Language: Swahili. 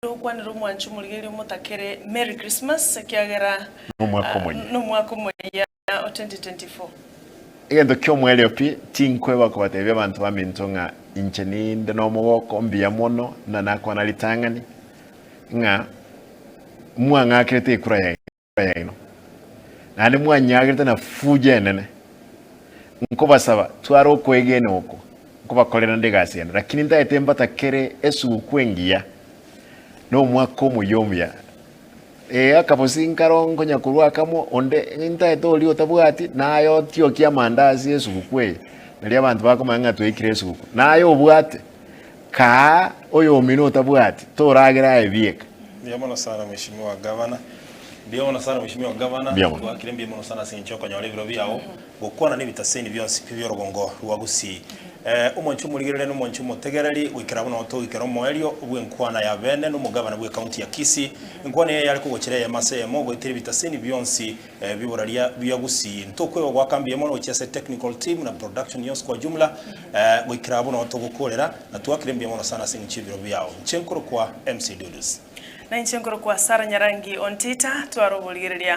Kwani rumu anchumuligeli mutakere Merry Christmas kiagera no mwaka moya 2024. Igendo kyo mwelio pi tinkwe bako batebya abantu bamintonga incheni ndeno mugoko mbia mono na nakwana litangani nga mwanga akirete ikura ino nani mwanya akirete na fuje nene nkoba saba twaro kwegene oko nkoba kolera ndigasiana lakini ndaete mbata kere esu kwengia no mwaka omuyomya akabosinkarongo nyakurwa kamo onde ntaete oli otabwati nayo tio kia mandazi esukukwe nali abantu bakomanga twekire esuku nayo obwate ka oyo mino otabwati toragira ebieka. Biamono sana mheshimiwa gavana. Biamono sana mheshimiwa gavana. Wakire biamono sana sinchoko nyole biro byao gukwana nibitaseni byonsi byorogongo rwagusi. Umonchu muligirere no monchu mutegereri wikira buno to wikira moelio ubwenkwana ya bene no mugabana bwe county ya Kisii nkwane yali kugokire ya mase mo gwitire bitaseni byonsi biburaria byagusi ntokwe gwakambiye mo cyase technical team na production yose kwa jumla wikira buno to gukorera na twakire biamono sana sinchibiro byao nchenkuru kwa MC Dudus na nchenkuru kwa Sara Nyarangi on Twitter twarobuligereria